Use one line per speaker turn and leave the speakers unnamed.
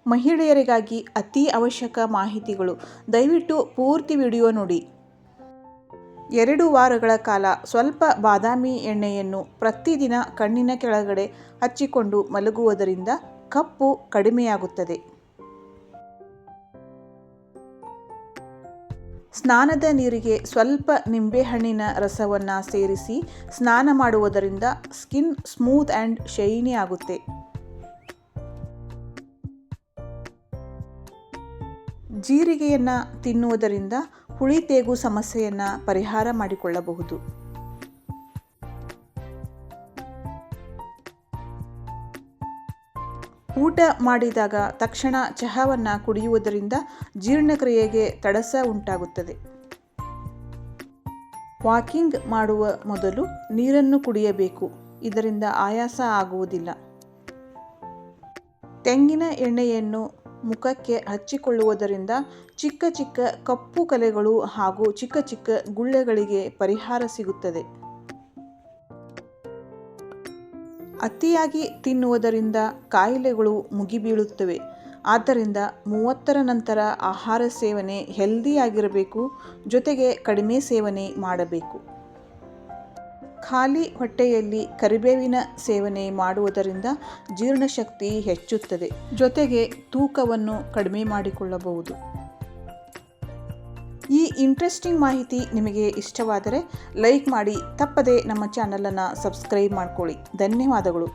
ಮಹಿಳೆಯರಿಗಾಗಿ ಅತಿ ಅವಶ್ಯಕ ಮಾಹಿತಿಗಳು. ದಯವಿಟ್ಟು ಪೂರ್ತಿ ವಿಡಿಯೋ ನೋಡಿ. 2 ವಾರಗಳ ಕಾಲ ಸ್ವಲ್ಪ ಬಾದಾಮಿ ಎಣ್ಣೆಯನ್ನು ಪ್ರತಿದಿನ ಕಣ್ಣಿನ ಕೆಳಗಡೆ ಹಚ್ಚಿಕೊಂಡು ಮಲಗುವುದರಿಂದ ಕಪ್ಪು ಕಡಿಮೆಯಾಗುತ್ತದೆ. ಸ್ನಾನದ ನೀರಿಗೆ ಸ್ವಲ್ಪ ನಿಂಬೆಹಣ್ಣಿನ ರಸವನ್ನು ಸೇರಿಸಿ ಸ್ನಾನ ಮಾಡುವುದರಿಂದ ಸ್ಕಿನ್ ಸ್ಮೂತ್ ಆ್ಯಂಡ್ ಶೈನಿ ಆಗುತ್ತೆ. ಜೀರಿಗೆಯನ್ನು ತಿನ್ನುವುದರಿಂದ ಹುಳಿ ತೇಗು ಸಮಸ್ಯೆಯನ್ನು ಪರಿಹಾರ ಮಾಡಿಕೊಳ್ಳಬಹುದು. ಊಟ ಮಾಡಿದಾಗ ತಕ್ಷಣ ಚಹಾವನ್ನು ಕುಡಿಯುವುದರಿಂದ ಜೀರ್ಣಕ್ರಿಯೆಗೆ ತಡಸ ಉಂಟಾಗುತ್ತದೆ. ವಾಕಿಂಗ್ ಮಾಡುವ ಮೊದಲು ನೀರನ್ನು ಕುಡಿಯಬೇಕು, ಇದರಿಂದ ಆಯಾಸ ಆಗುವುದಿಲ್ಲ. ತೆಂಗಿನ ಎಣ್ಣೆಯನ್ನು ಮುಖಕ್ಕೆ ಹಚ್ಚಿಕೊಳ್ಳುವುದರಿಂದ ಚಿಕ್ಕ ಚಿಕ್ಕ ಕಪ್ಪು ಕಲೆಗಳು ಹಾಗೂ ಚಿಕ್ಕ ಚಿಕ್ಕ ಗುಳ್ಳೆಗಳಿಗೆ ಪರಿಹಾರ ಸಿಗುತ್ತದೆ. ಅತಿಯಾಗಿ ತಿನ್ನುವುದರಿಂದ ಕಾಯಿಲೆಗಳು ಮುಗಿಬೀಳುತ್ತವೆ. ಆದ್ದರಿಂದ 30ರ ನಂತರ ಆಹಾರ ಸೇವನೆ ಹೆಲ್ದಿಯಾಗಿರಬೇಕು, ಜೊತೆಗೆ ಕಡಿಮೆ ಸೇವನೆ ಮಾಡಬೇಕು. ಖಾಲಿ ಹೊಟ್ಟೆಯಲ್ಲಿ ಕರಿಬೇವಿನ ಸೇವನೆ ಮಾಡುವುದರಿಂದ ಜೀರ್ಣಶಕ್ತಿ ಹೆಚ್ಚುತ್ತದೆ, ಜೊತೆಗೆ ತೂಕವನ್ನು ಕಡಿಮೆ ಮಾಡಿಕೊಳ್ಳಬಹುದು. ಈ ಇಂಟ್ರೆಸ್ಟಿಂಗ್ ಮಾಹಿತಿ ನಿಮಗೆ ಇಷ್ಟವಾದರೆ ಲೈಕ್ ಮಾಡಿ, ತಪ್ಪದೆ ನಮ್ಮ ಚಾನಲನ್ನು ಸಬ್ಸ್ಕ್ರೈಬ್ ಮಾಡಿಕೊಳ್ಳಿ. ಧನ್ಯವಾದಗಳು.